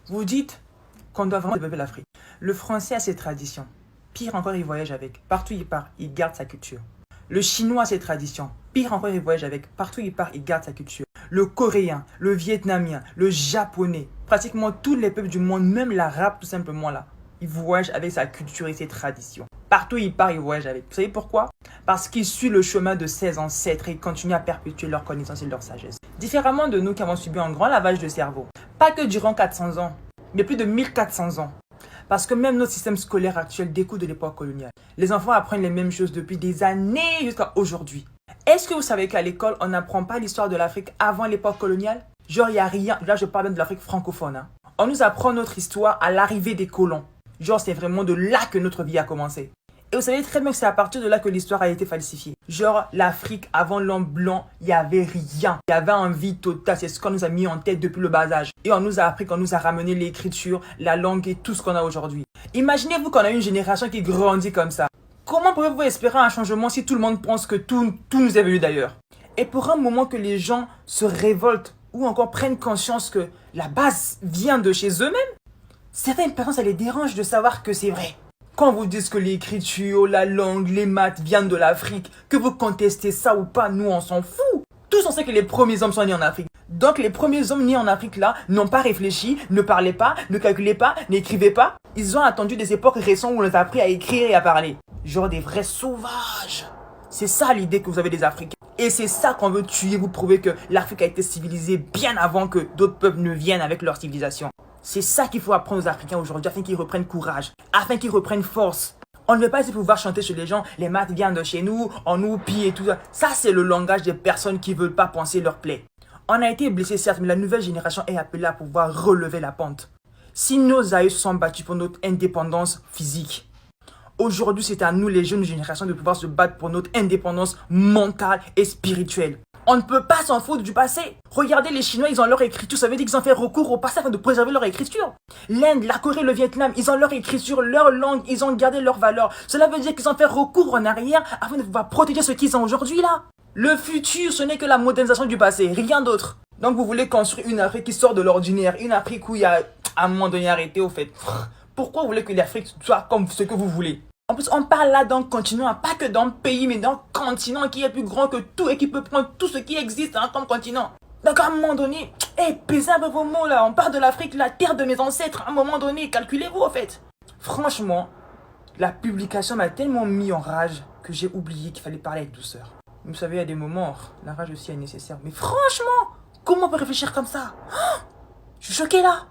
Vous dites qu'on doit vraiment développer l'Afrique. Le français a ses traditions. Pire encore, il voyage avec. Partout où il part, il garde sa culture. Le chinois a ses traditions. Pire encore, il voyage avec. Partout où il part, il garde sa culture. Le coréen, le vietnamien, le japonais, pratiquement tous les peuples du monde, même l'arabe tout simplement là, il voyage avec sa culture et ses traditions. Partout où il part, il voyage avec. Vous savez pourquoi? Parce qu'il suit le chemin de ses ancêtres et il continue à perpétuer leur connaissance et leur sagesse. Différemment de nous qui avons subi un grand lavage de cerveau. Pas que durant 400 ans, mais plus de 1400 ans. Parce que même notre système scolaire actuel découle de l'époque coloniale. Les enfants apprennent les mêmes choses depuis des années jusqu'à aujourd'hui. Est-ce que vous savez qu'à l'école, on n'apprend pas l'histoire de l'Afrique avant l'époque coloniale? Genre, il n'y a rien. Là, je parle même de l'Afrique francophone. Hein. On nous apprend notre histoire à l'arrivée des colons. Genre, c'est vraiment de là que notre vie a commencé. Et vous savez très bien que c'est à partir de là que l'histoire a été falsifiée. Genre, l'Afrique, avant l'homme blanc, il n'y avait rien. Il y avait un vide total. C'est ce qu'on nous a mis en tête depuis le bas âge. Et on nous a appris qu'on nous a ramené l'écriture, la langue et tout ce qu'on a aujourd'hui. Imaginez-vous qu'on a une génération qui grandit comme ça. Comment pouvez-vous espérer un changement si tout le monde pense que tout nous est venu d'ailleurs? Et pour un moment que les gens se révoltent ou encore prennent conscience que la base vient de chez eux-mêmes, certaines personnes, ça les dérange de savoir que c'est vrai. Quand vous dites que l'écriture, la langue, les maths viennent de l'Afrique, que vous contestez ça ou pas, nous on s'en fout. Tous on sait que les premiers hommes sont nés en Afrique. Donc les premiers hommes nés en Afrique là n'ont pas réfléchi, ne parlaient pas, ne calculaient pas, n'écrivaient pas. Ils ont attendu des époques récentes où on les a appris à écrire et à parler. Genre des vrais sauvages. C'est ça l'idée que vous avez des Africains. Et c'est ça qu'on veut tuer, vous prouver que l'Afrique a été civilisée bien avant que d'autres peuples ne viennent avec leur civilisation. C'est ça qu'il faut apprendre aux Africains aujourd'hui afin qu'ils reprennent courage, afin qu'ils reprennent force. On ne veut pas essayer de pouvoir chanter chez les gens, les maths viennent de chez nous, on nous pille et tout ça. Ça, c'est le langage des personnes qui ne veulent pas penser leur plaie. On a été blessés certes, mais la nouvelle génération est appelée à pouvoir relever la pente. Si nos aïeux se sont battus pour notre indépendance physique, aujourd'hui c'est à nous les jeunes générations de pouvoir se battre pour notre indépendance mentale et spirituelle. On ne peut pas s'en foutre du passé. Regardez les Chinois, ils ont leur écriture. Ça veut dire qu'ils ont fait recours au passé afin de préserver leur écriture. L'Inde, la Corée, le Vietnam, ils ont leur écriture, leur langue, ils ont gardé leurs valeurs. Cela veut dire qu'ils ont fait recours en arrière afin de pouvoir protéger ce qu'ils ont aujourd'hui là. Le futur, ce n'est que la modernisation du passé, rien d'autre. Donc vous voulez construire une Afrique qui sort de l'ordinaire, une Afrique où il y a à un moment donné arrêté au fait. Pourquoi vous voulez que l'Afrique soit comme ce que vous voulez? En plus, on parle là d'un continent, pas que d'un pays, mais d'un continent qui est plus grand que tout et qui peut prendre tout ce qui existe comme continent. Donc à un moment donné, pesez un peu vos mots là, on parle de l'Afrique, la terre de mes ancêtres, à un moment donné, calculez-vous en fait. Franchement, la publication m'a tellement mis en rage que j'ai oublié qu'il fallait parler avec douceur. Vous savez, il y a des moments, la rage aussi est nécessaire. Mais franchement, comment on peut réfléchir comme ça? Je suis choqué là.